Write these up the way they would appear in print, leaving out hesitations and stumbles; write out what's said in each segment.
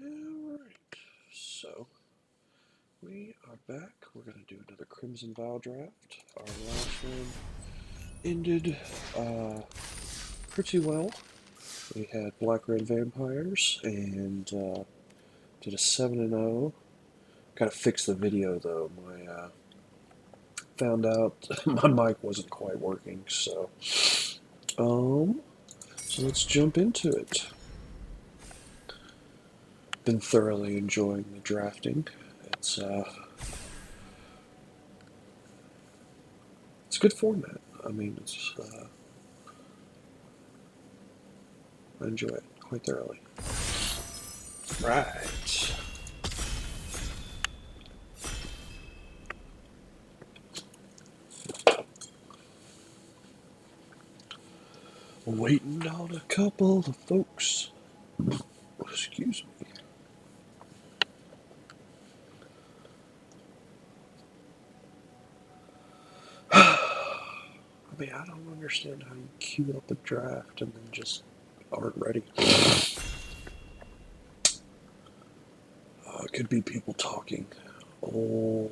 Alright, so we are back. We're going to do another Crimson Vow Draft. Our last one ended pretty well. We had black-red vampires and did a 7-0. Gotta fix the video though. Found out my mic wasn't quite working, so let's jump into it. Been thoroughly enjoying the drafting. It's a good format. I mean, I enjoy it quite thoroughly. Right. Waiting on a couple of folks. Excuse me. I mean, I don't understand how you queue up a draft and then just aren't ready. It could be people talking. Oh,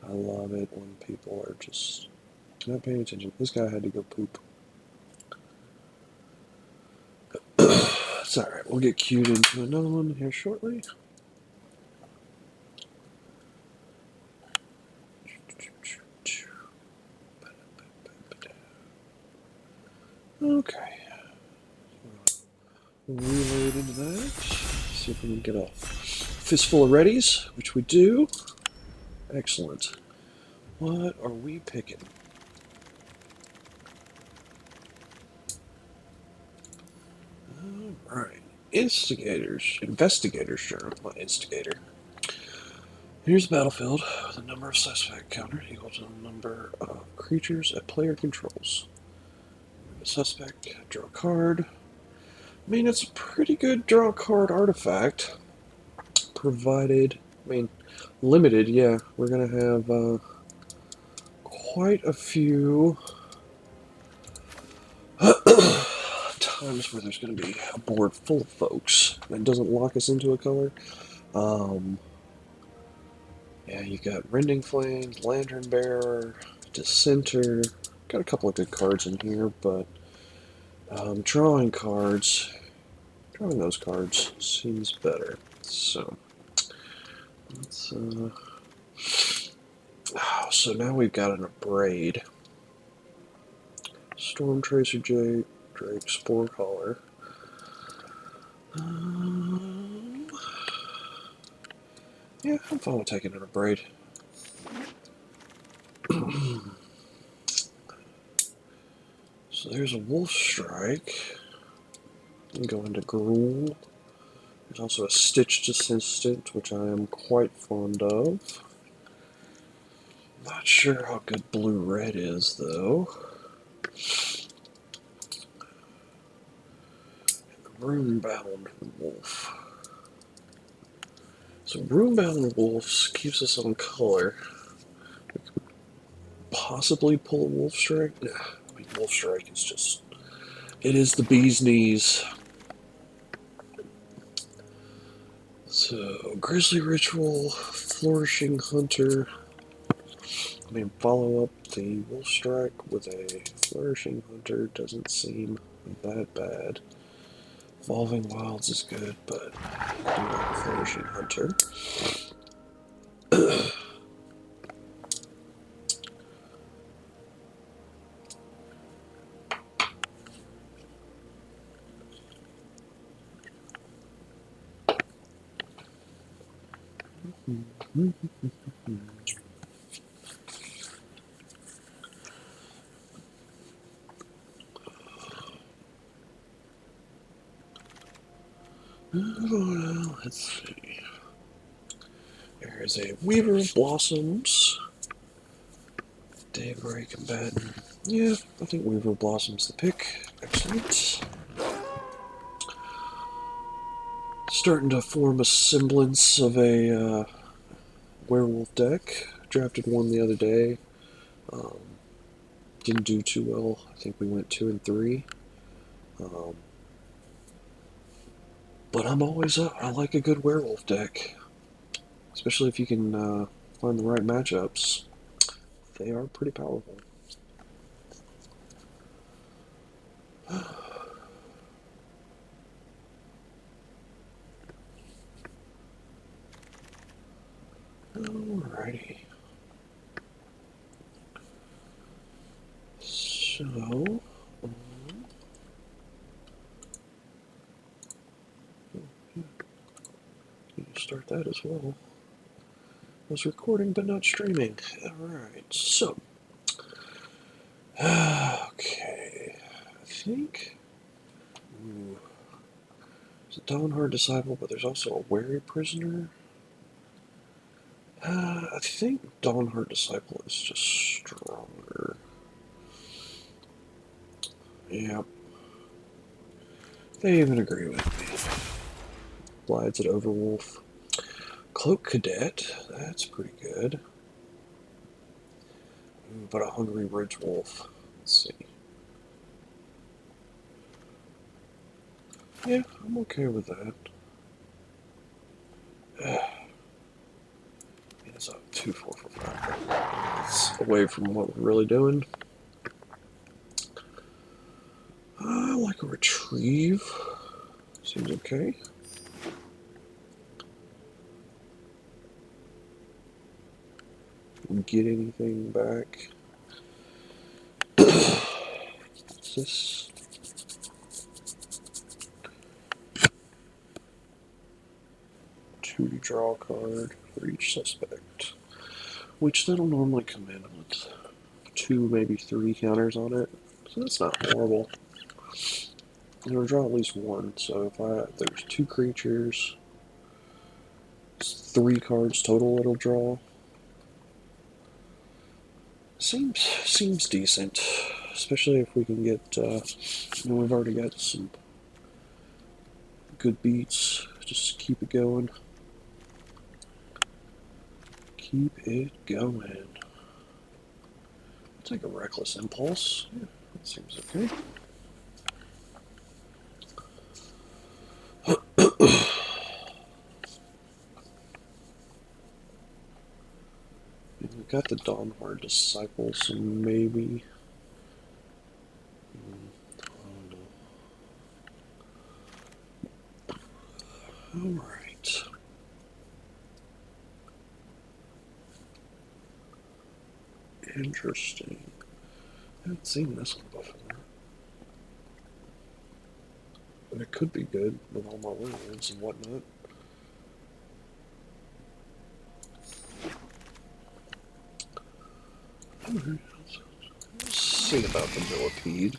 I love it when people are just not paying attention. This guy had to go poop. It's alright, we'll get queued into another one here shortly. Okay. Reload into that. See if we can get a fistful of readies, which we do. Excellent. What are we picking? Alright. Investigator's Journal, not Instigator. Here's the battlefield with a number of suspect counter equal to the number of creatures a player controls. A suspect, draw a card. I mean, it's a pretty good draw a card artifact. Provided, limited, yeah. We're going to have quite a few times where there's going to be a board full of folks that doesn't lock us into a color. Yeah, you got Rending Flames, Lantern Bearer, Dissenter. Got a couple of good cards in here, but drawing those cards seems better. So let's. So now we've got an Abrade, Storm Tracer Drake, Spore Caller. Yeah, I'm fine with taking an Abrade. So there's a Wolf Strike. We can go into Gruul. There's also a Stitched Assistant, which I am quite fond of. Not sure how good blue-red is, though. And the Runebound Wolf. So Runebound Wolves keeps us on color. We could possibly pull a Wolf Strike. Nah, I mean, Wolf Strike is just... It is the bee's knees. So, Grizzly Ritual, Flourishing Hunter. I mean, follow up the Wolf Strike with a Flourishing Hunter doesn't seem that bad. Evolving Wilds is good, but I do like a Flourishing Hunter. Let's see. There is a Weaver of Blossoms. Daybreak Combatant. Yeah, I think Weaver of Blossoms the pick. Excellent. Starting to form a semblance of a werewolf deck. Drafted one the other day. Didn't do too well. I think we went 2 and 3. But I'm always up. I like a good werewolf deck, especially if you can find the right matchups. They are pretty powerful. Alrighty. So, start that as well. I was recording but not streaming. Alright, so. Okay. I think. Ooh, it's a Dawnhard Disciple, but there's also a Wary Prisoner. I think Dawnhard Disciple is just stronger. Yep. They even agree with me. Glides at Overwolf. Cloak Cadet, that's pretty good. But a Hungry Ridge Wolf. Let's see. Yeah, I'm okay with that. It's a 2-4 for 5. It's away from what we're really doing. I like a Retrieve. Seems okay. Get anything back. What's this? To draw a card for each suspect, which that'll normally come in with 2, maybe 3 counters on it, so that's not horrible. It'll draw at least 1, so if there's 2 creatures, it's 3 cards total it'll draw. Seems decent, especially if we can get, we've already got some good beats. Just keep it going. Keep it going. I'll take a Reckless Impulse. Yeah, that seems okay. We've got the Dawnhard Disciple, so maybe. I don't know. Alright. Interesting. I haven't seen this one before. But it could be good with all my werewolves and whatnot. Alright. Let's see about the Millipede.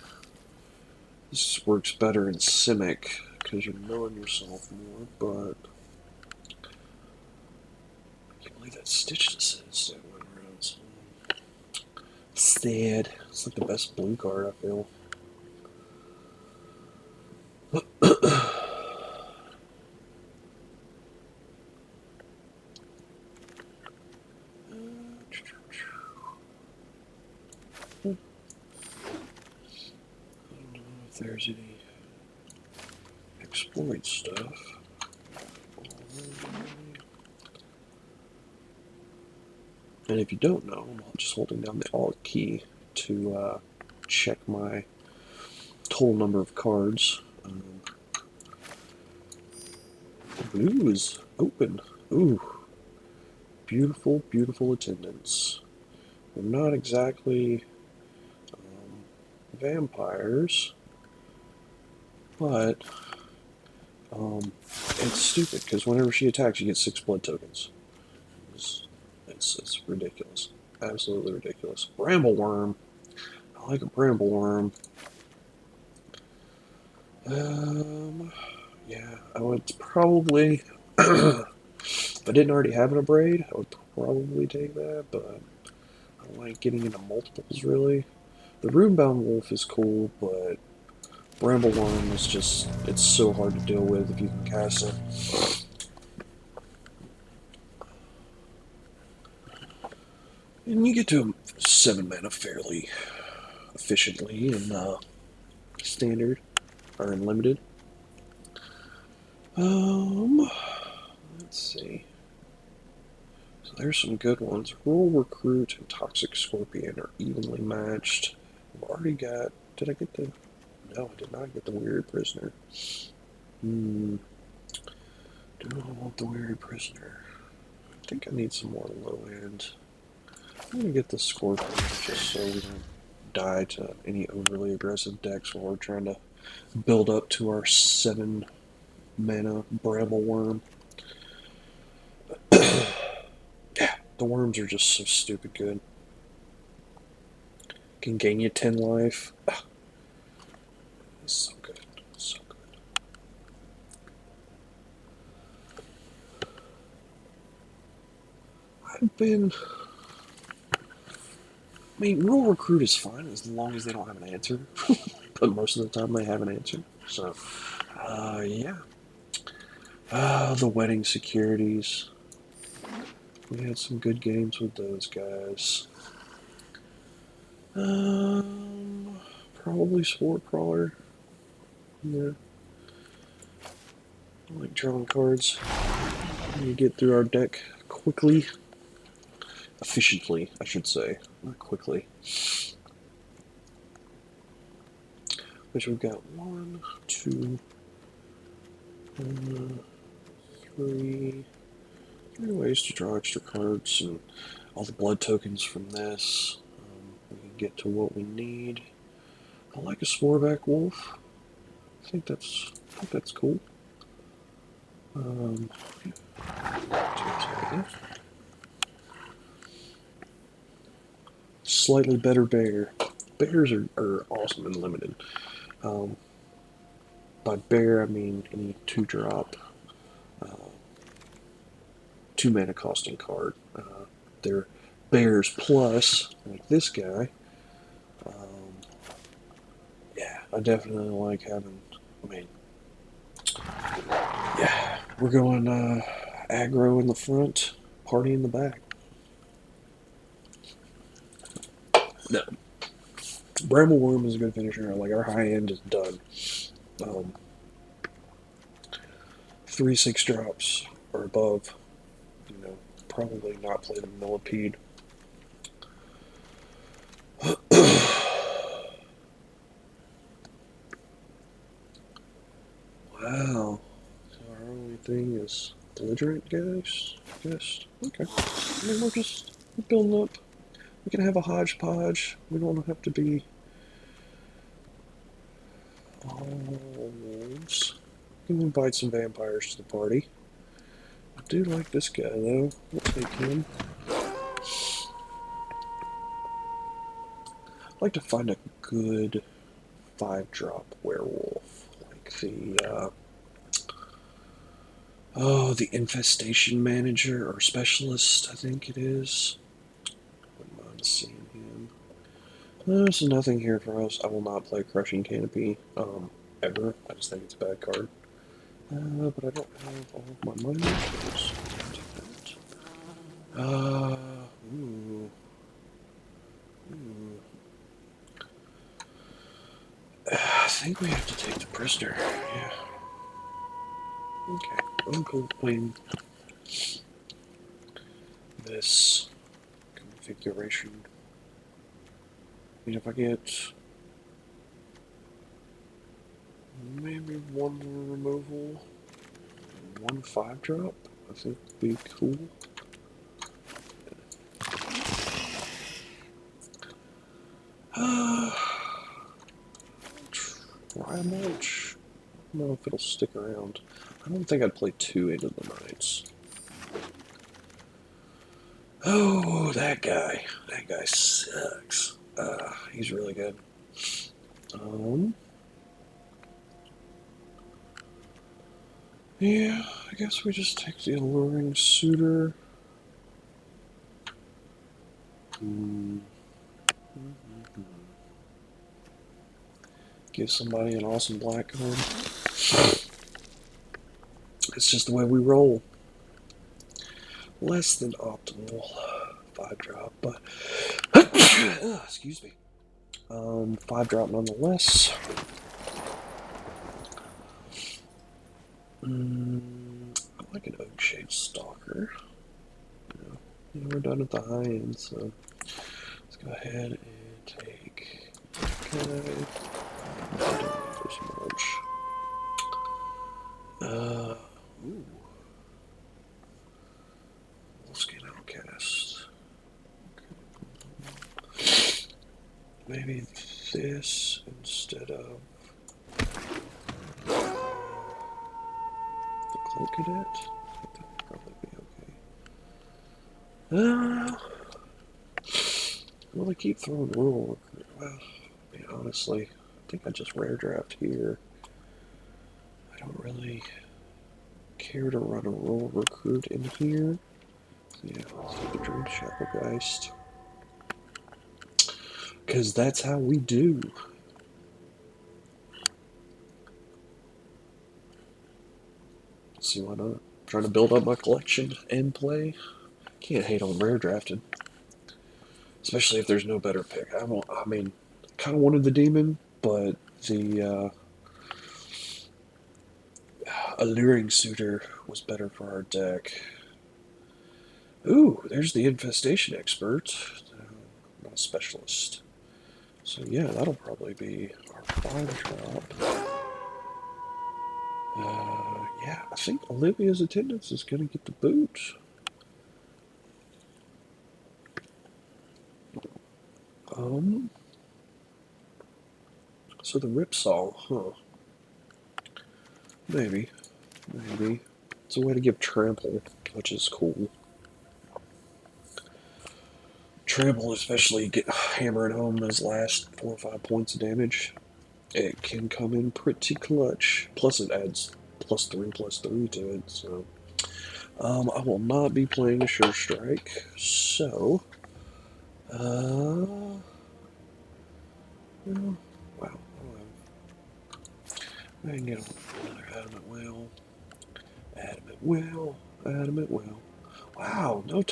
This works better in Simic because you're knowing yourself more, but I can't believe that Stitch Descent went around. So sad. It's like the best blue card, I feel. I don't know if there's any exploit stuff. And if you don't know, I'm just holding down the Alt key to check my total number of cards. Blue is open. Ooh. Beautiful, beautiful attendance. We're not exactly vampires, but it's stupid because whenever she attacks, you get 6 blood tokens. It's ridiculous. Absolutely ridiculous. Brambleworm. I like a Brambleworm. Yeah, I would probably, if I didn't already have an Abrade, I would probably take that, but I don't like getting into multiples, really. The Runebound Wolf is cool, but Brambleworm is just, it's so hard to deal with if you can cast it. And you get to 7 mana fairly efficiently in standard, or in limited. Let's see. So there's some good ones. Rural Recruit and Toxic Scorpion are evenly matched. I've already got. Did I get the? No, I did not get the Weary Prisoner. Do I want the Weary Prisoner? I think I need some more low end. I'm gonna get the Scorpion just so we don't die to any overly aggressive decks while we're trying to build up to our 7 mana Bramble Worm. Yeah, the worms are just so stupid good. Can gain you 10 life. It's so good. So good. I've been. I mean, Rural Recruit is fine as long as they don't have an answer. But most of the time they have an answer. So, yeah. The Wedding Securities. We had some good games with those guys. Probably Sport Crawler. Yeah. I like drawing cards. We get through our deck quickly. Efficiently, I should say. Not quickly. Which we've got 1, 2, 3 ways to draw extra cards and all the blood tokens from this. We can get to what we need. I like a Sporeback Wolf. I think that's cool. Slightly better bear. Bears are awesome and limited. By bear, I mean any 2-drop, 2 mana costing card. They're bears plus, like this guy. Yeah, I definitely like having. I mean, yeah, we're going aggro in the front, party in the back. No, Bramble Worm is a good finisher. Like our high end is done. 3/6 drops or above. You know, probably not play the Millipede. Wow. So our only thing is belligerent guys? I guess. Okay. I mean, we're building up. We can have a hodgepodge. We don't have to be all wolves. We can invite some vampires to the party. I do like this guy, though. We'll take him. I'd like to find a good 5-drop werewolf. Like the Infestation Manager or Specialist, I think it is. Wouldn't mind seeing him. There's nothing here for us. I will not play Crushing Canopy, ever. I just think it's a bad card. But I don't have all of my money. So I'll take that. Ooh. I think we have to take the prisoner. Yeah. Okay. I'm going this configuration. I mean, if I get maybe 1 more removal, 1 5-drop, I think would be cool. Try March. I don't know if it'll stick around. I don't think I'd play 2 into the Knights. Oh, that guy. That guy sucks. He's really good. Yeah, I guess we just take the Alluring Suitor. Give somebody an awesome black card. It's just the way we roll. Less than optimal 5-drop, but excuse me. 5-drop nonetheless. I like an Oakshade Stalker. We're done at the high end, so let's go ahead and take this guy. I don't need this much. Ooh. Wolfskin Outcast. Maybe this instead of the Cloak Cadet? That would probably be okay. Well, they keep throwing Rural Recruit. Well, I mean, honestly, I think I just rare draft here. I don't really care to run a Rural Recruit in here. Yeah, let's take the Dream Shacklegeist. Because that's how we do. See, why not? Trying to build up my collection and play. Can't hate on rare drafting. Especially if there's no better pick. I mean, kind of wanted the Demon, but the Alluring Suitor was better for our deck. Ooh, there's the Infestation Expert. Not a specialist. So yeah, that'll probably be our 5-drop. Yeah, I think Olivia's Attendance is going to get the boot. So the Ripsaw, huh? Maybe. It's a way to give trample, which is cool. Trample, especially get hammering home those last 4 or 5 points of damage. It can come in pretty clutch. Plus, it adds +3/+3 to it. So, I will not be playing a Sure Strike. So, wow. I can get another Adamant Whale. Adamant Whale. Wow, no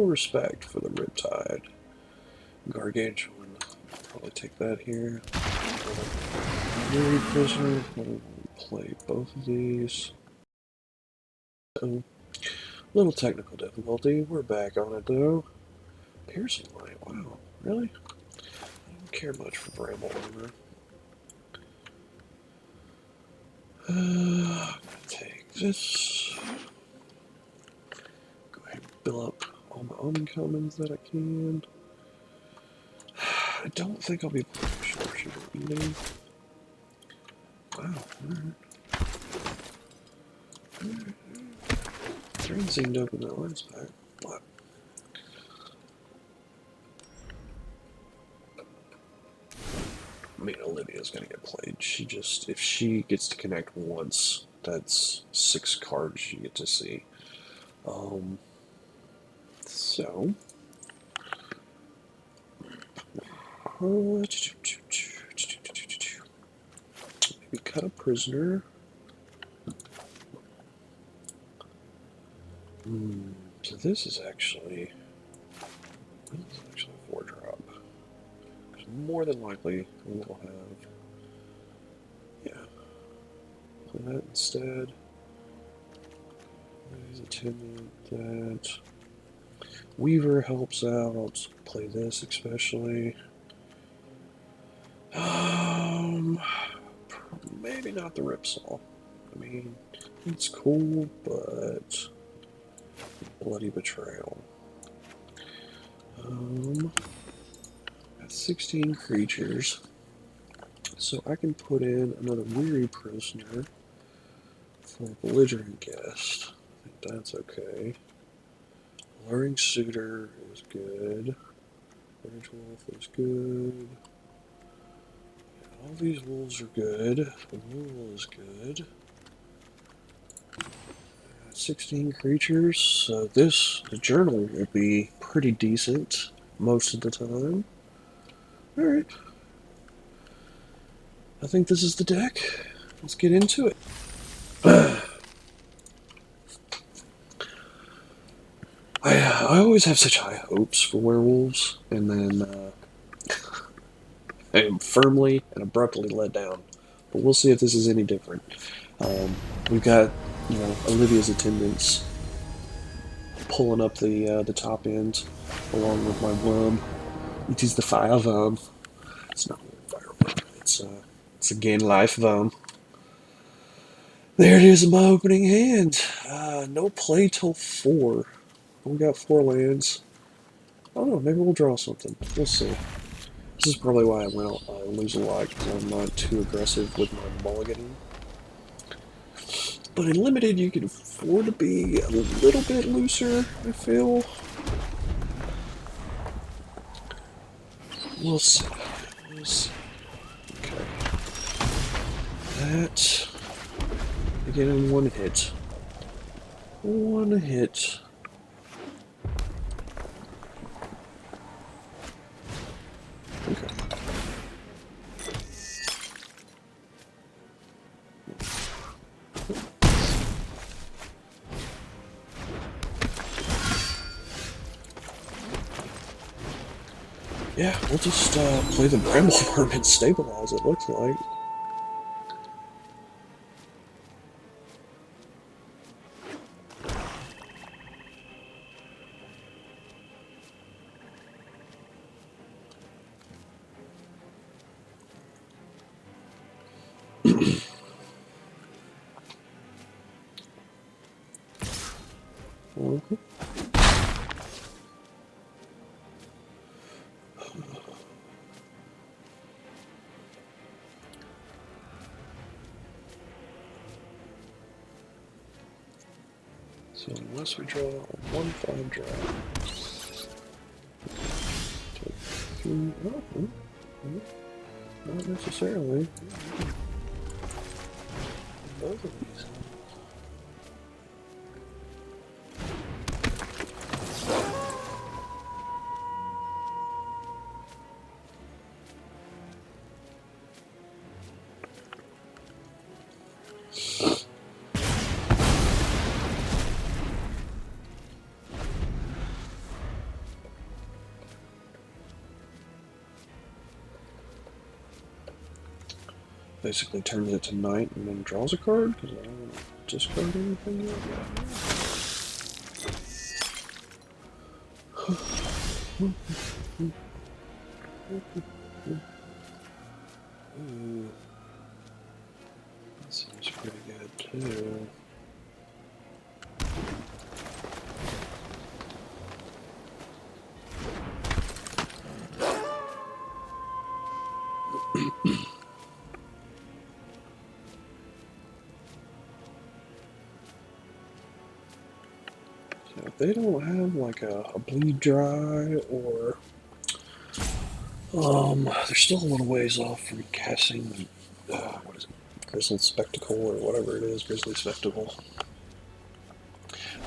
respect for the Riptide. Gargantuan. Probably take that here. Weary Prisoner. We'll play both of these. So, little technical difficulty. We're back on it though. Piercing Light. Wow, really? I don't care much for Bramble Armor. I'm gonna take this. Go ahead and fill up all my uncommons that I can. I don't think I'll be playing Sharpshooter either. Wow, alright. Train seemed to open that last pack. What? I mean, Olivia's gonna get played. If she gets to connect once, that's 6 cards you get to see. So. Maybe cut a prisoner. So this is actually a 4-drop. More than likely we'll have, play that instead. There's attendant that. Weaver helps out. I'll just play this especially. Maybe not the Ripsaw. I mean, it's cool, but Bloody Betrayal. Got 16 creatures, so I can put in another Weary Prisoner for Belligerent Guest. I think that's okay. Alluring Suitor is good. Orange Wolf is good. All these wolves are good. Removal is good. 16 creatures, so the journal will be pretty decent most of the time. Alright. I think this is the deck. Let's get into it. I always have such high hopes for werewolves, and then I am firmly and abruptly let down. But we'll see if this is any different. We've got, Olivia's attendance pulling up the top end along with my worm. It is the fire worm. It's not really a fire worm. It's a gain life worm. There it is in my opening hand. No play till 4. We got 4 lands. I don't know, maybe we'll draw something. We'll see. This is probably why I lose a lot, because I'm not too aggressive with my mulliganing. But in Limited, you can afford to be a little bit looser, I feel. We'll see. We'll see. Okay. That. Again, 1 hit. 1 hit. Okay. Yeah, we'll just play the Bramble Worm and stabilize, it looks like. So unless we draw a 1/5 draft, 2, 3, not necessarily. Both of these. Basically turns it to night and then draws a card, because I don't want to discard anything yet. That seems pretty good too. So if they don't have like a bleed dry, or they're still a little ways off from casting what is it? Grizzled Spectacle or whatever it is, Grizzly Spectacle.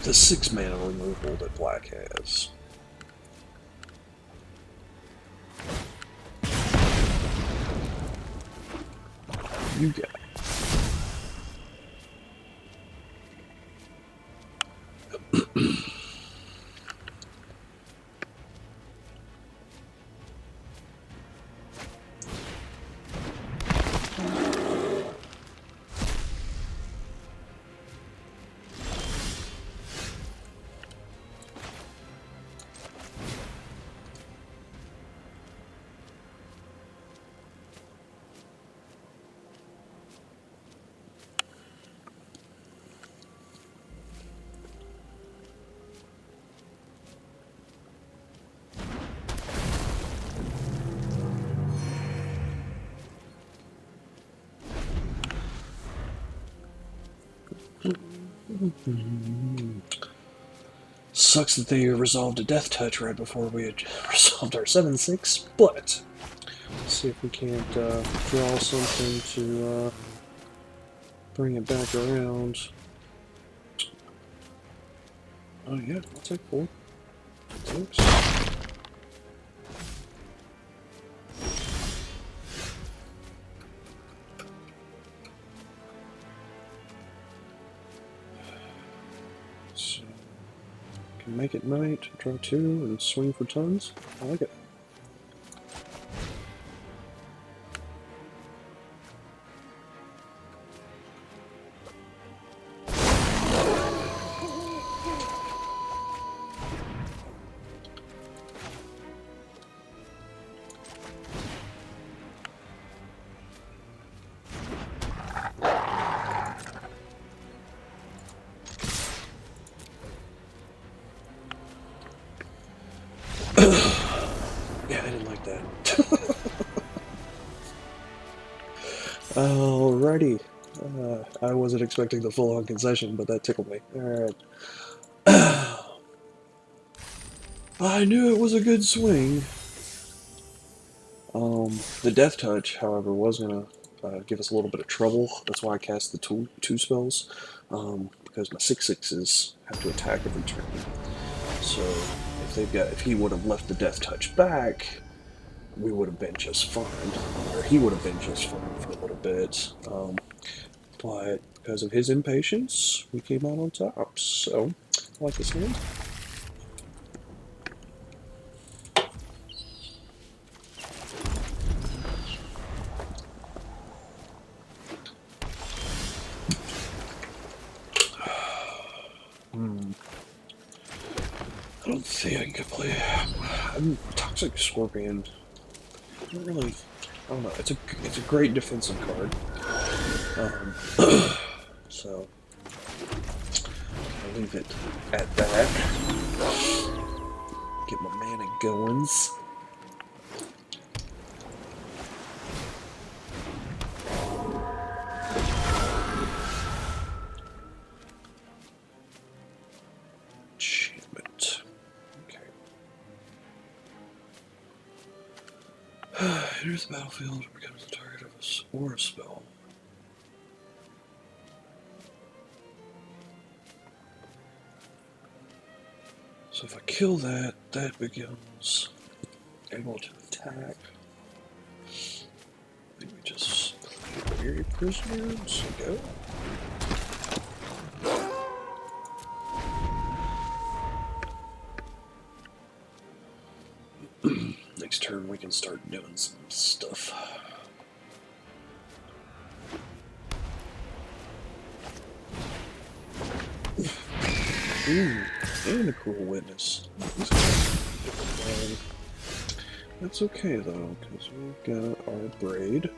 The 6 mana removal that black has. You got it. Sucks that they resolved a death touch right before we had resolved our 7/6, but let's see if we can't draw something to bring it back around. Oh yeah, I'll take 4. Thanks. So, can make it night, draw 2, and swing for tons. I like it. that. Alrighty. I wasn't expecting the full-on concession, but that tickled me. Alright. I knew it was a good swing. The Death Touch, however, was going to give us a little bit of trouble. That's why I cast the two spells, because my 6/6s have to attack every turn. So if he would have left the Death Touch back, we would have been just fine, or he would have been just fine for a little bit. But because of his impatience, we came out on top. So, I like this hand. I don't think I play. Toxic Scorpion. I don't really. I don't know. It's a great defensive card. So I'll leave it at that. Get my mana goings. Enchantment. Okay. Enters the battlefield and becomes the target of a aura spell. So if I kill that, that becomes able to attack. Maybe just play Weary Prisoners and go. Next turn we can start doing some stuff. Ooh, and a Cruel Witness. That's okay though, because we've got our Braid.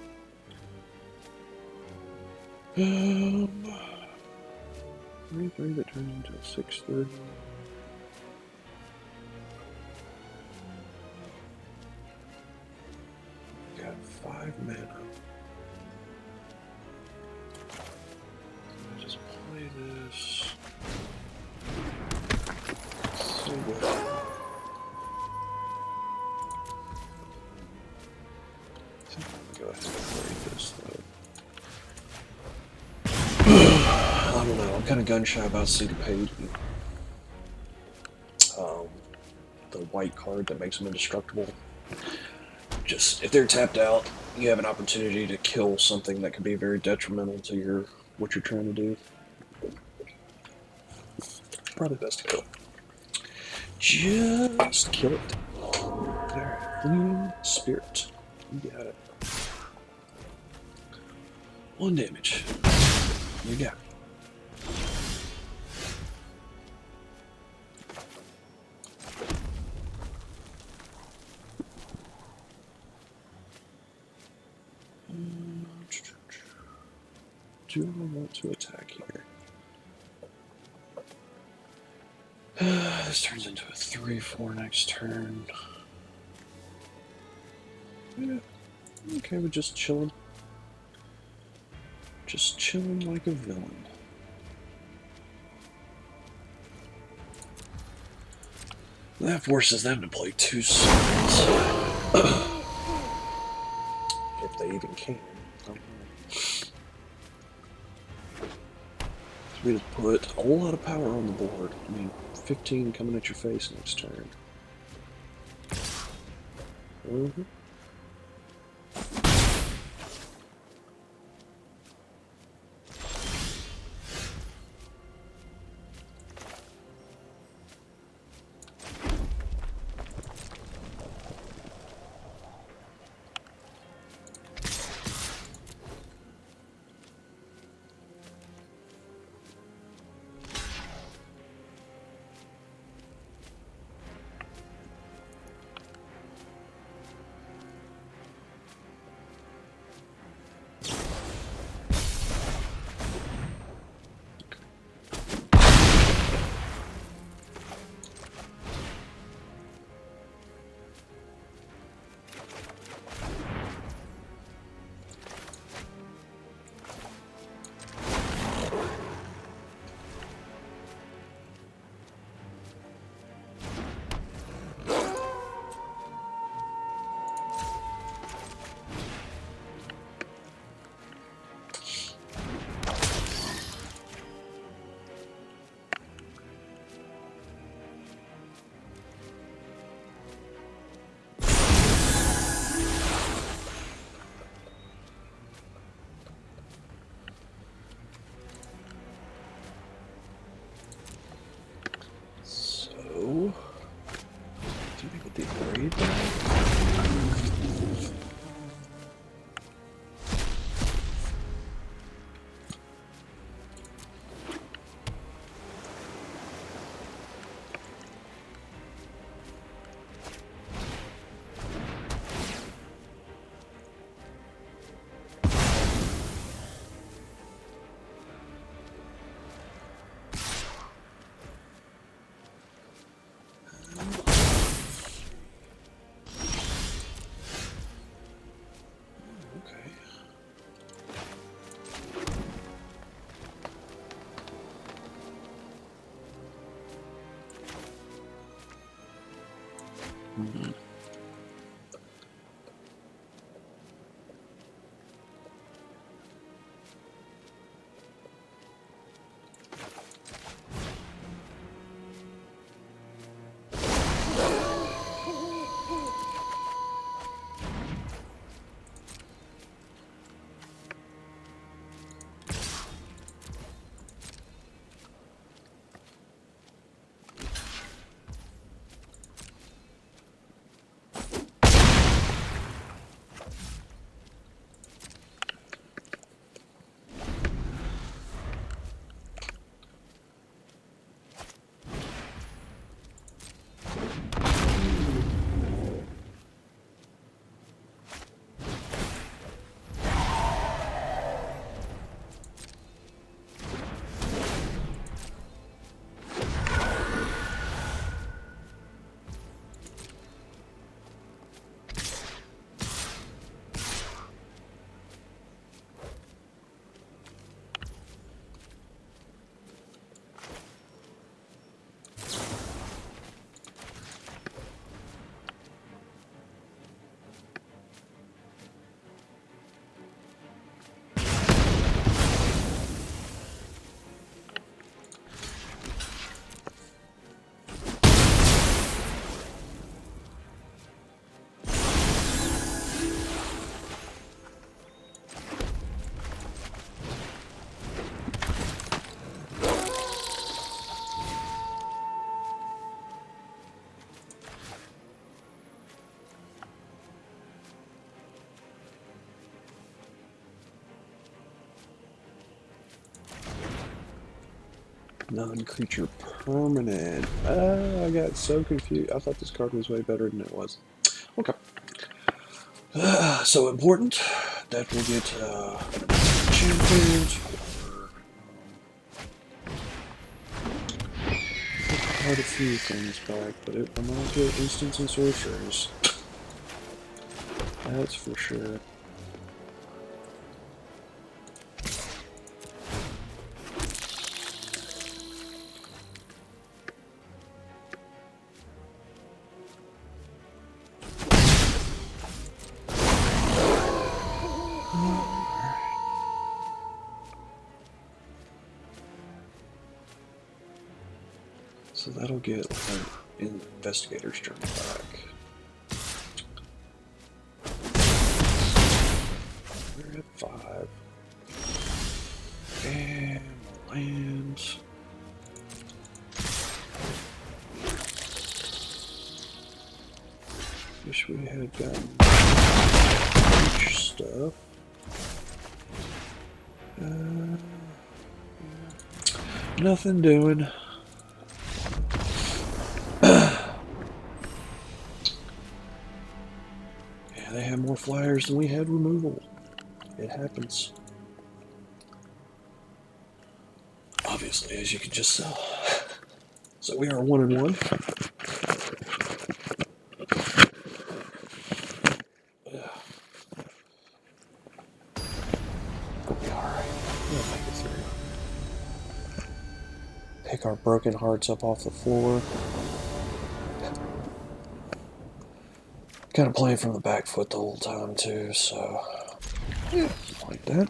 3/3 that turns into a 6/30. Got 5 mana. I'll just play this. So what? I think I'm gonna go ahead and play this though. I don't know, I'm kind of gun-shy about Seed of Page. The white card that makes them indestructible. Just, if they're tapped out, you have an opportunity to kill something that could be very detrimental to what you're trying to do. Probably best to kill. Just kill it. Alright, Fleeing Spirit. You got it. 1 damage. You got it. Do I want to attack here? This turns into a 3/4 next turn. Yeah. Okay, we're just chilling. Just chilling like a villain. That forces them to play 2 spells. If they even can. I don't know. We just put a whole lot of power on the board. I mean, 15 coming at your face next turn. Non-creature permanent. I got so confused. I thought this card was way better than it was. Okay. So important that we'll get champions or quite a few things back, but it will not get instants and sorcerers. That's for sure. So that'll get an investigator's turn back. We're at 5. And lands. Wish we had gotten stuff. Nothing doing. Yeah, they had more flyers than we had removal. It happens. Obviously, as you can just tell. So we are 1-1. We'll be alright. We'll make it through. Pick our broken hearts up off the floor. Kind of playing from the back foot the whole time too, so yeah, like that.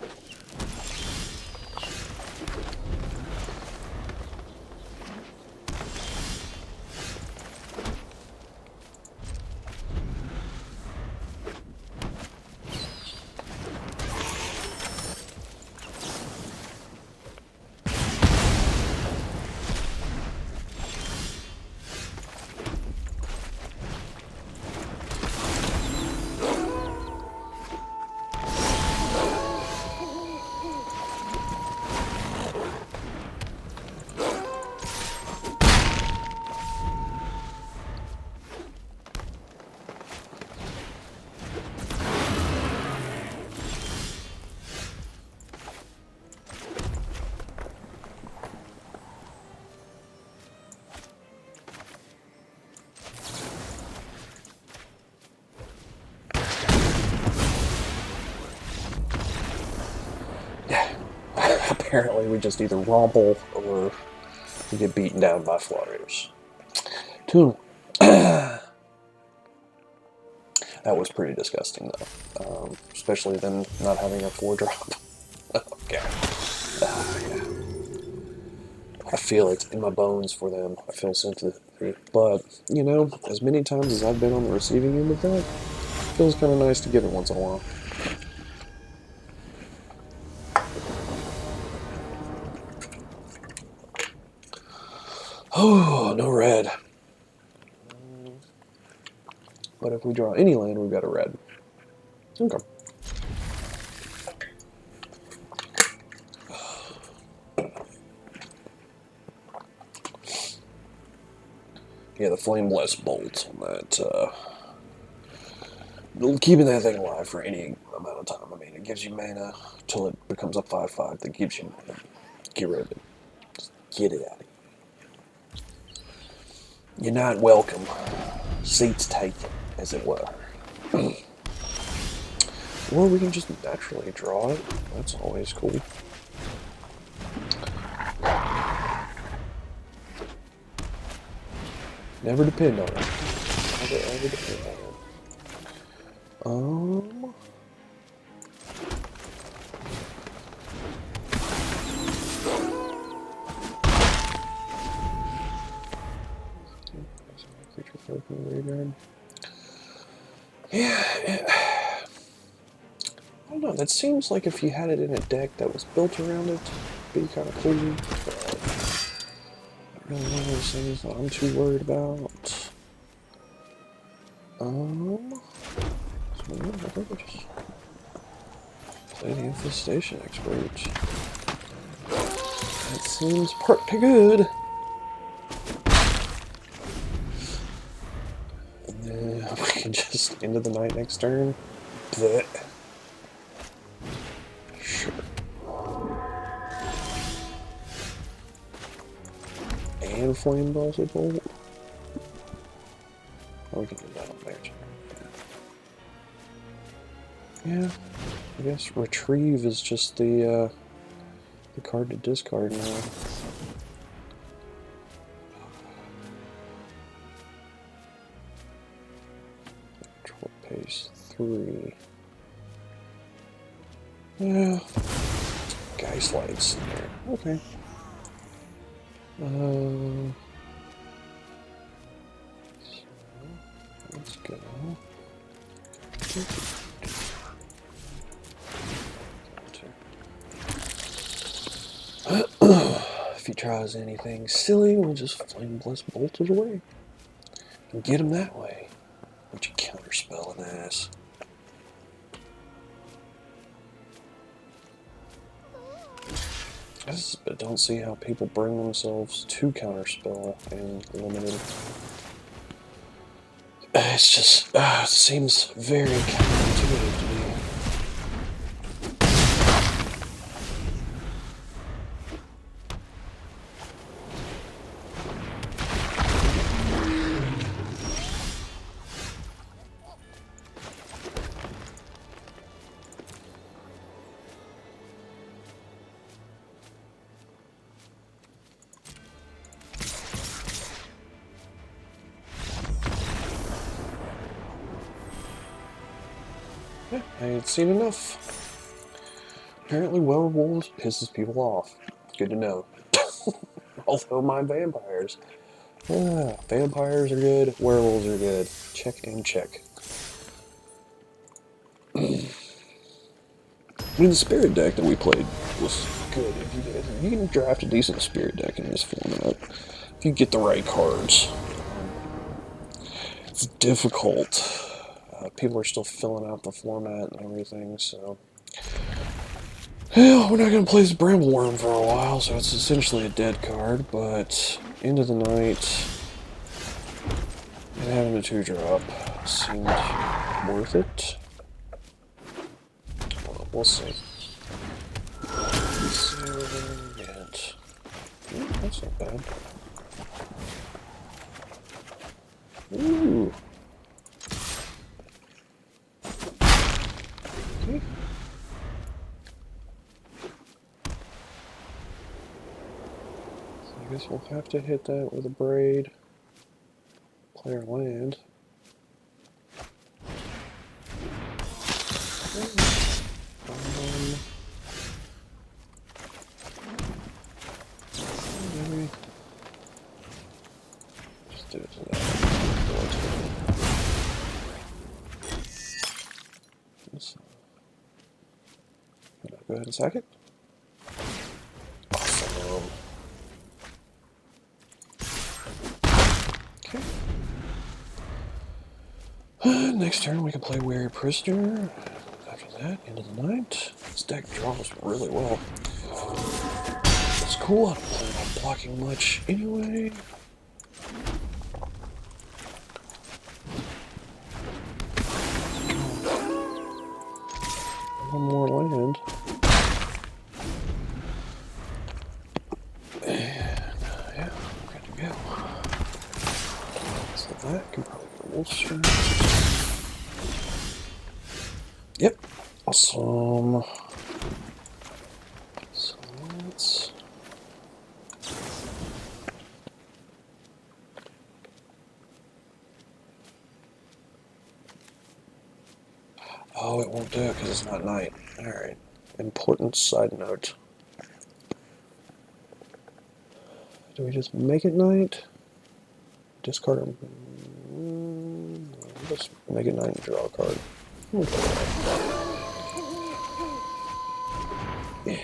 Apparently we just either rumble or we get beaten down by flyers. 2. That was pretty disgusting, though. Especially them not having a 4-drop. Okay. Yeah. I feel it in my bones for them. I feel sympathy. But, you know, as many times as I've been on the receiving end of that, it feels kind of nice to get it once in a while. Oh, no red. But if we draw any land, we've got a red. Okay. Yeah, the Flame Blessed Bolt on that, keeping that thing alive for any amount of time. I mean, it gives you mana till it becomes a 5/5 that gives you mana. Get rid of it. Just get it out of here. You're not welcome. Seats taken, as it were. Or we can just naturally draw it. That's always cool. Never depend on it. Never ever depend on it. Creature card from the graveyard. Yeah, I don't know. That seems like if you had it in a deck that was built around it, it'd be kind of cool. But not really one of those things that I'm too worried about. So I think we just play the Infestation Expert. That seems pretty good. And then we can just end of the night next turn. Blech. Sure. And Flame Blessed Bolt. Oh, we can do that on their turn. Yeah, I guess Retrieve is just the card to discard now. Control pace 3. Yeah. Geist Lights there. Okay. So let's go. If he tries anything silly, we'll just Flame Blessed Bolt it away. And get him that way. What you counterspelling ass. I just don't see how people bring themselves to counterspell and limited. It's just, it seems very counterintuitive to me. Yeah, I ain't seen enough. Apparently Werewolves pisses people off. Good to know. Although my vampires. Vampires are good, werewolves are good. Check and check. I mean, the spirit deck that we played was good. If you can draft a decent spirit deck in this format, if you get the right cards. It's difficult. People are still filling out the format and everything, so... Well, we're not going to play this Brambleworm for a while, so it's essentially a dead card, but End of the Night and having a 2-drop seemed worth it. Well, we'll see. That's not bad. Ooh. Okay. So I guess we'll have to hit that with a braid. Play our land. Maybe just do it to that. Go ahead and sack it. Awesome. Okay. Next turn we can play Weary Prisoner. After that, end of the night. This deck draws really well. It's cool. I don't plan on blocking much anyway. One more land. And yeah, good to go. So that can probably go Wolfstone. Yep. Awesome. So let's. Oh, it won't do it because it's not night. Alright. Important side note. Do we just make it night? Discard them. Let's make it night and draw a card. Yeah.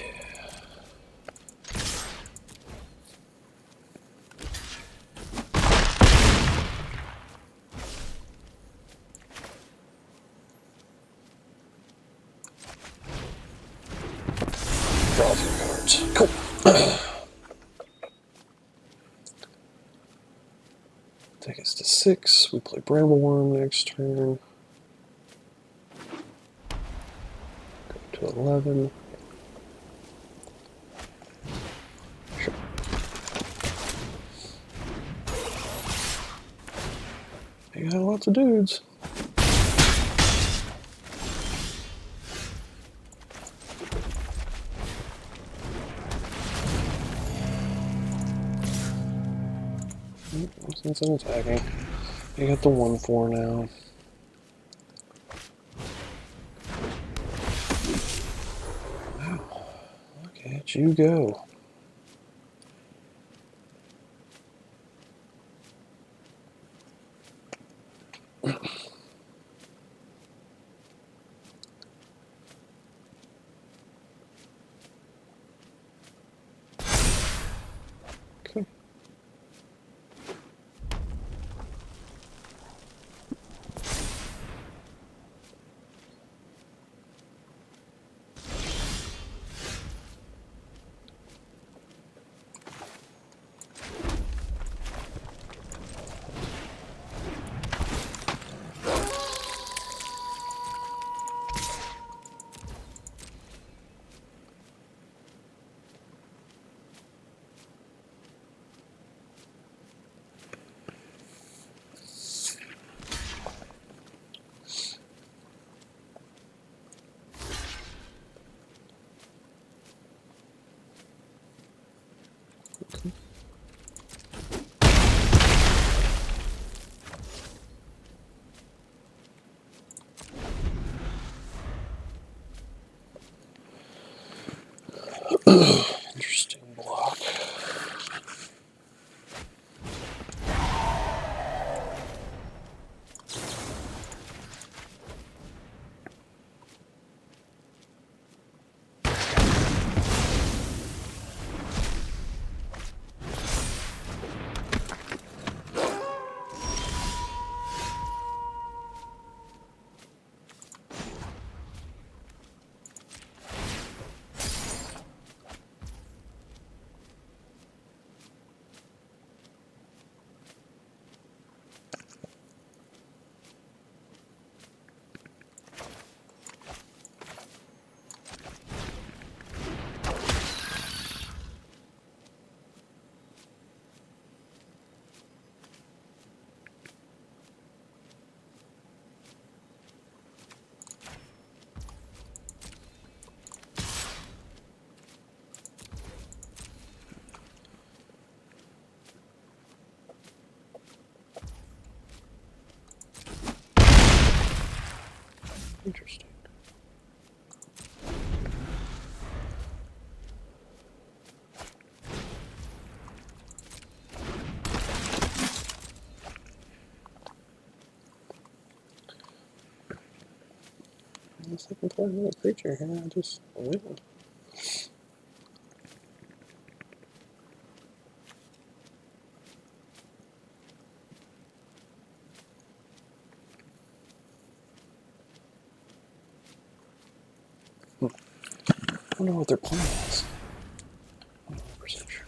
Draw 3 cards. Cool. Take us to 6. We play Brambleworm next turn. Go to 11. Sure. You got lots of dudes. Since I'm attacking, you got the 1/4 now. Wow, look at you go. Okay. Interesting block. Interesting. Unless I can play another creature here, I just win. I wonder what their plan is. I'm not 100% sure.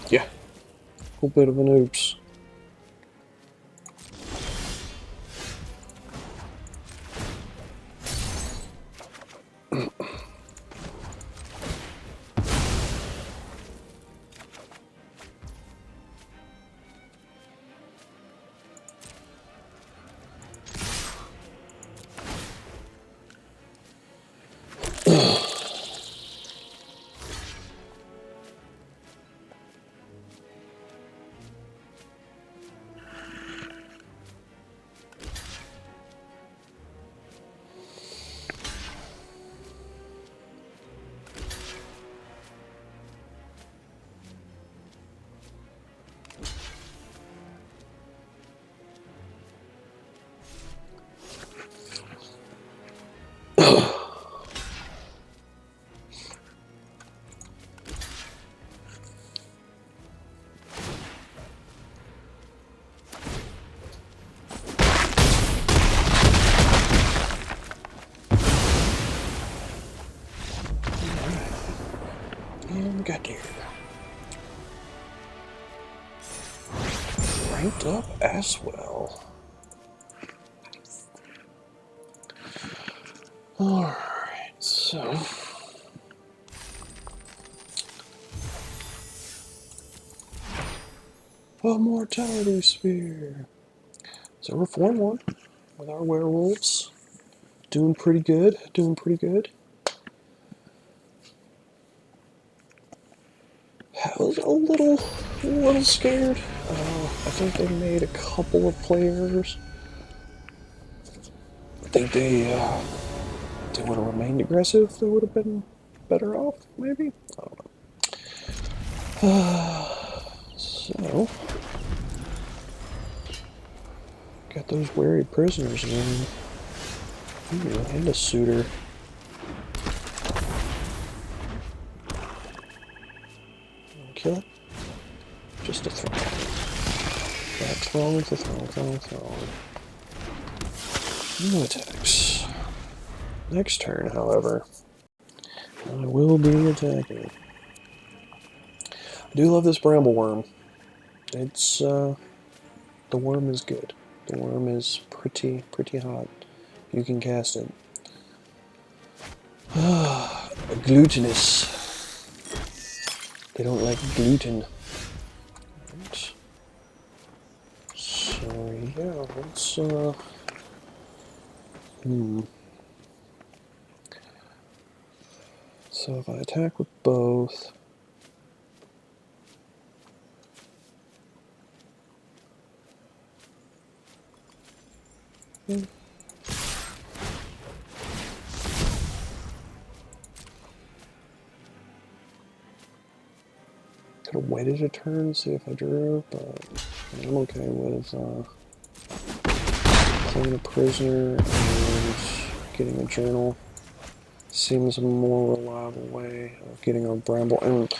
Yeah, a little bit of an oops. And we got there. Ranked up as well. Alright, so a mortality sphere. So we're 4-1 with our werewolves. Doing pretty good, doing pretty good. I was a little scared. I think they made a couple of play errors. I think they would have remained aggressive. They would have been better off, maybe. I don't know. So got those wary prisoners again. Ooh, and a suitor. Kill it. Just a throw. That throne with the throne. No attacks. Next turn, however, I will be attacking. I do love this bramble worm. It's the worm is good. The worm is pretty hot. You can cast it. Glutinous. They don't like gluten. Right. So yeah, let's So if I attack with both, Could have waited a turn, see if I drew, but I'm okay with playing a prisoner and getting a journal. Seems a more reliable way of getting a bramble. And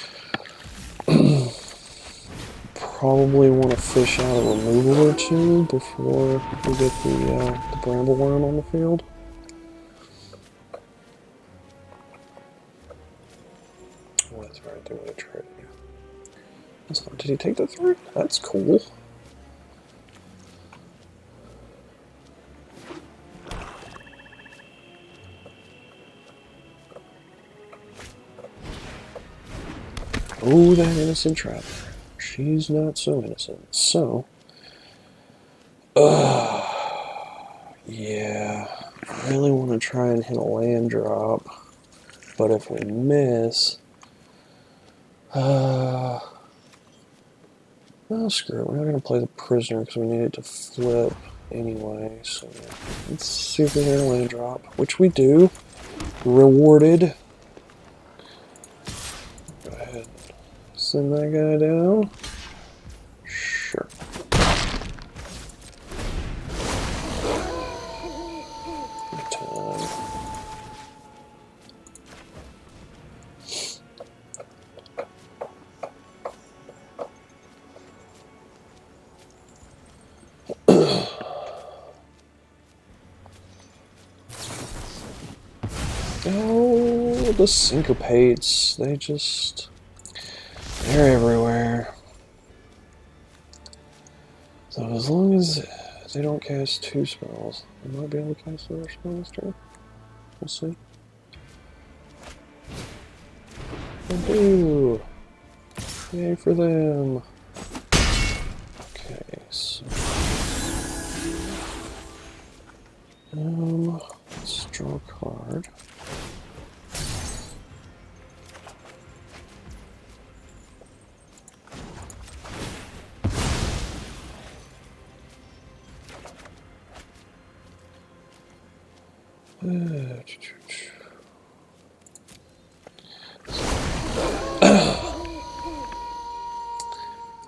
probably want to fish out a removal or two before we get the bramble worm on the field. Oh, that's right, they would have traded. That's not, did he take the 3? That's cool. Oh, that innocent traveler. She's not so innocent. So, yeah, I really want to try and hit a land drop, but if we miss, oh, screw it. We're not going to play the prisoner because we need it to flip anyway. So let's see if we hit a land drop, which we do. Rewarded. Go ahead. Send that guy down. Sure. Oh, the syncopates. They're everywhere. So as long as they don't cast 2 spells, they might be able to cast another spell this turn. We'll see. They do. Yay for them. Okay, so let's draw a card.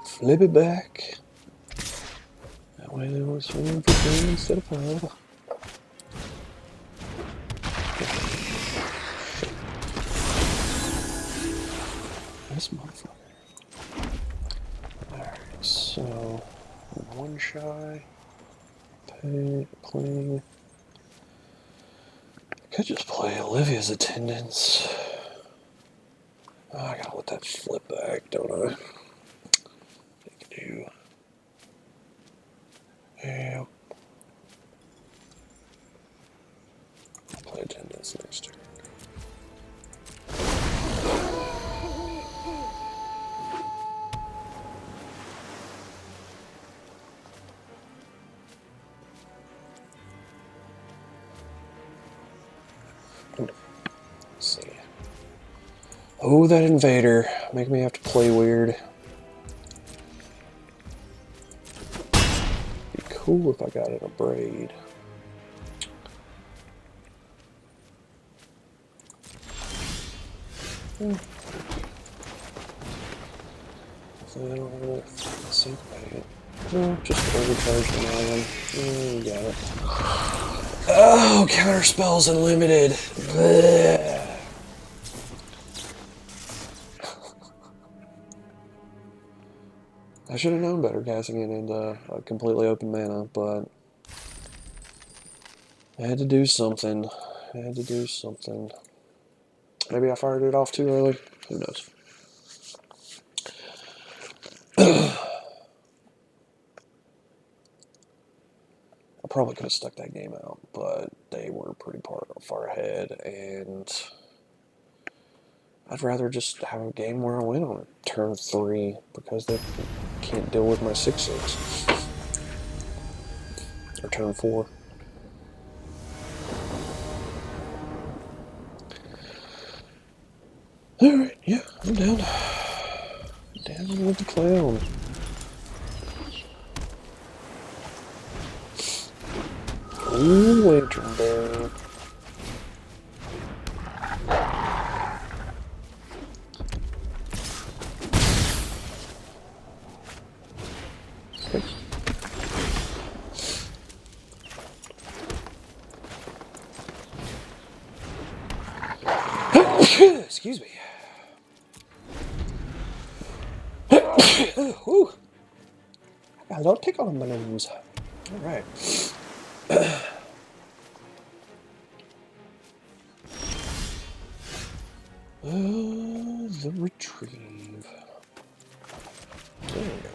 Flip it back. That way they were swinging for 3 instead of 5. This motherfucker. Alright, so 1 shy. Playing. I could just play Olivia's Attendants. Oh, I gotta let that flip back, don't I? Do. Yeah. I'll play Attendants next turn. Let's see. Oh, that invader. Make me have to play weird. Be cool if I got in a braid. So I don't really syncopate it. No, just overcharge the island. You got it. Oh, counter spells unlimited. Blech. I should have known better casting it into a completely open mana, but I had to do something. Maybe I fired it off too early. Who knows? I probably could have stuck that game out, but they were pretty far ahead, and I'd rather just have a game where I win on turn 3 because they can't deal with my 6/6 or turn 4. All right, yeah, I'm down. Down with the clown. Ooh, Lantern Bear. Excuse me. Whew. I got a little tickle in my nose. Alright. The retrieve. There we go.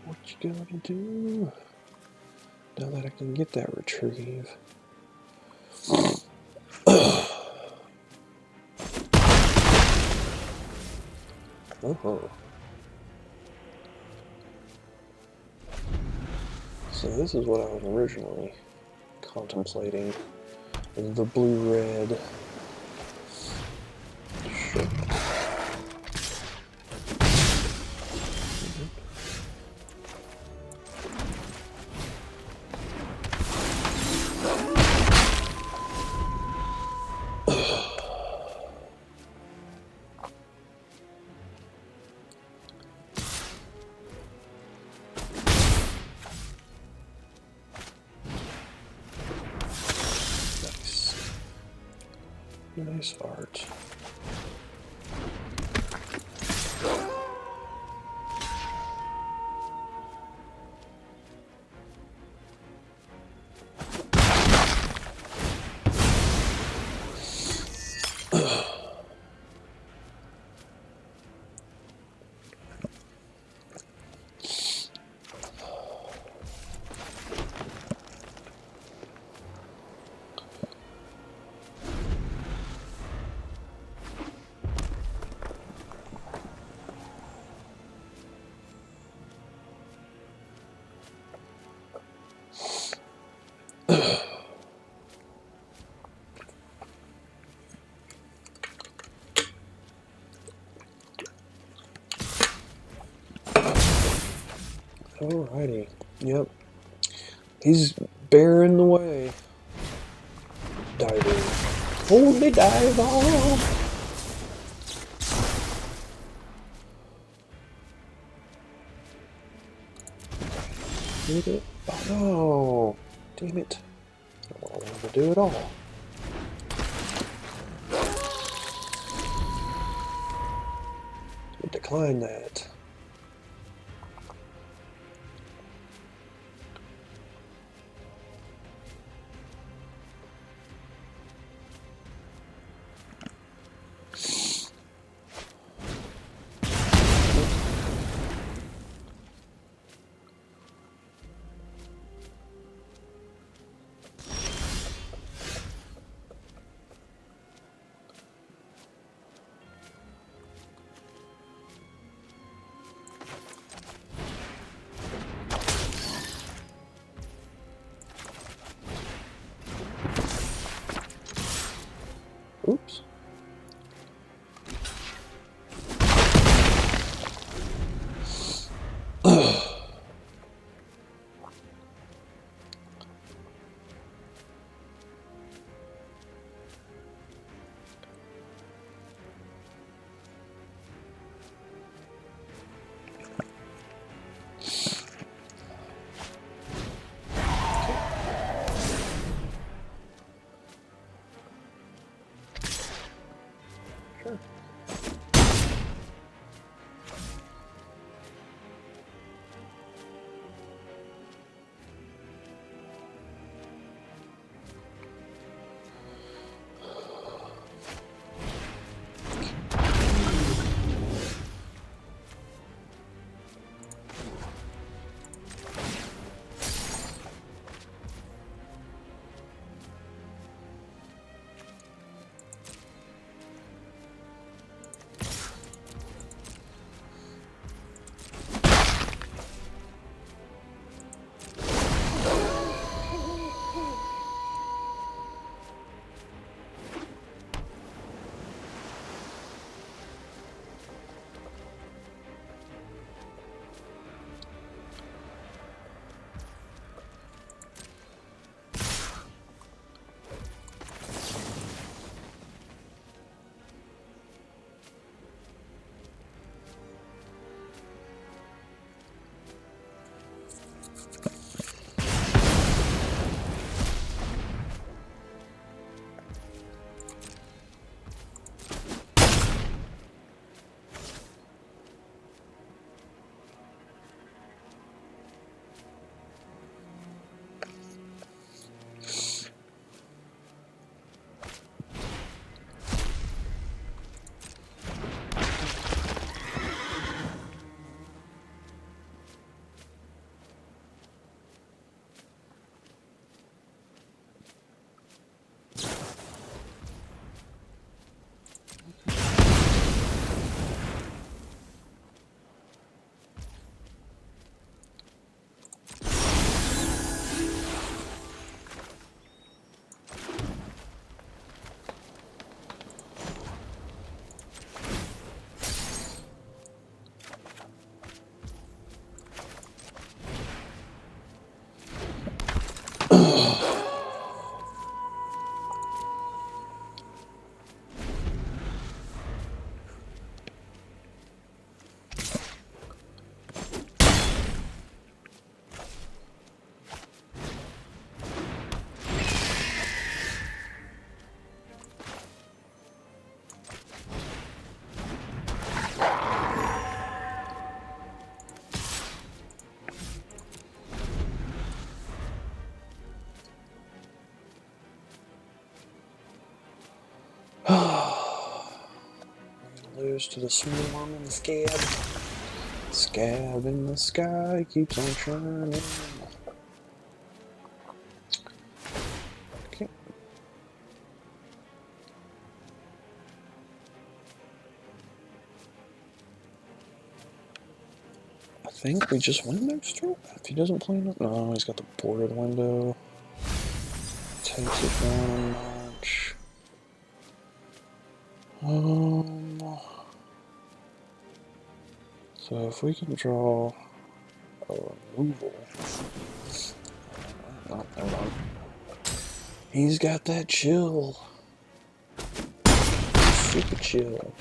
What you gonna do now that I can get that retrieve? Oh. So this is what I was originally contemplating. The blue-red. Sure. Nice art. Alrighty. Yep. He's bearing the way. Diving. Hold me, dive off. Did it? Oh no. Damn it. I don't want to do it all. Decline that. goes to the swarm and the scab. Scab in the sky keeps on shining. Okay. I think we just win next turn. If he doesn't play enough. No, he's got the boarded window. Takes it down a notch. So if we can draw a removal. Oh, never mind. He's got that chill. Super chill.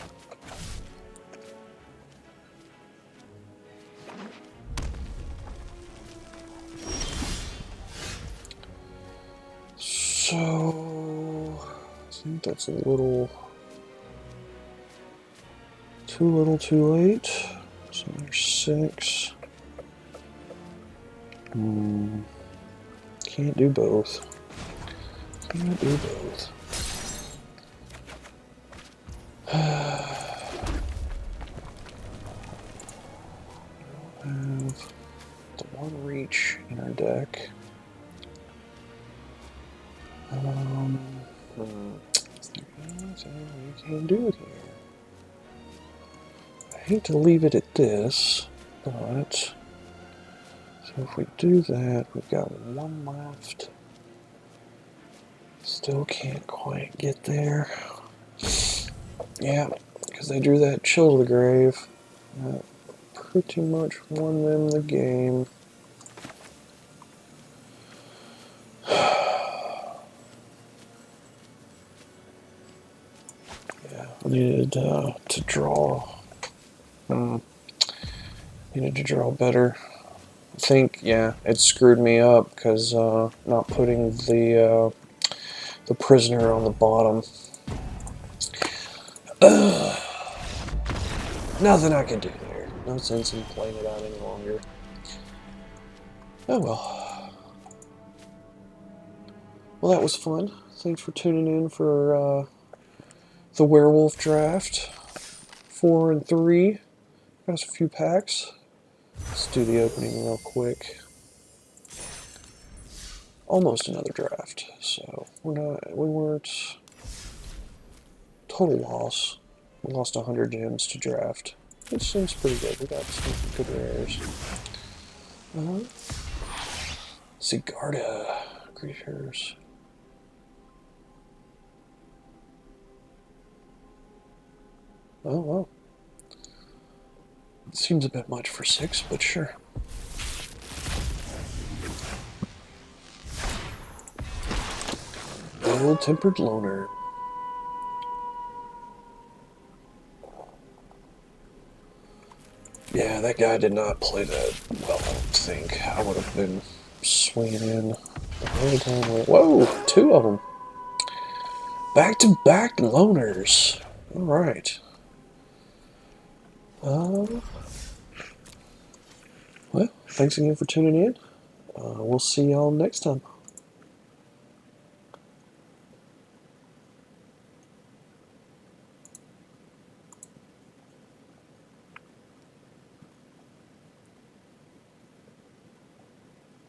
So I think that's a little too late. So there's 6. Can't do both. Can't do both. Have the 1 reach in our deck. You can't do it here. I hate to leave it at this, but so if we do that, we've got 1 left. Still can't quite get there. Yeah, because they drew that chill to the grave. That pretty much won them the game. Yeah, I needed to draw. Needed to draw better. I think, yeah, it screwed me up because not putting the prisoner on the bottom. Nothing I can do there. No sense in playing it out any longer. Oh well. Well, that was fun. Thanks for tuning in for the Werewolf Draft. 4 and 3. Got us a few packs. Let's do the opening real quick. Almost another draft, so we weren't total loss. We lost 100 gems to draft, which seems pretty good. We got some good rares. Sigarda creatures. Oh well. It seems a bit much for 6, but sure. Ill-tempered loner. Yeah, that guy did not play that well, I don't think. I would have been swinging in every time. Whoa, 2 of them. Back-to-back loners. All right. Well, thanks again for tuning in. We'll see y'all next time.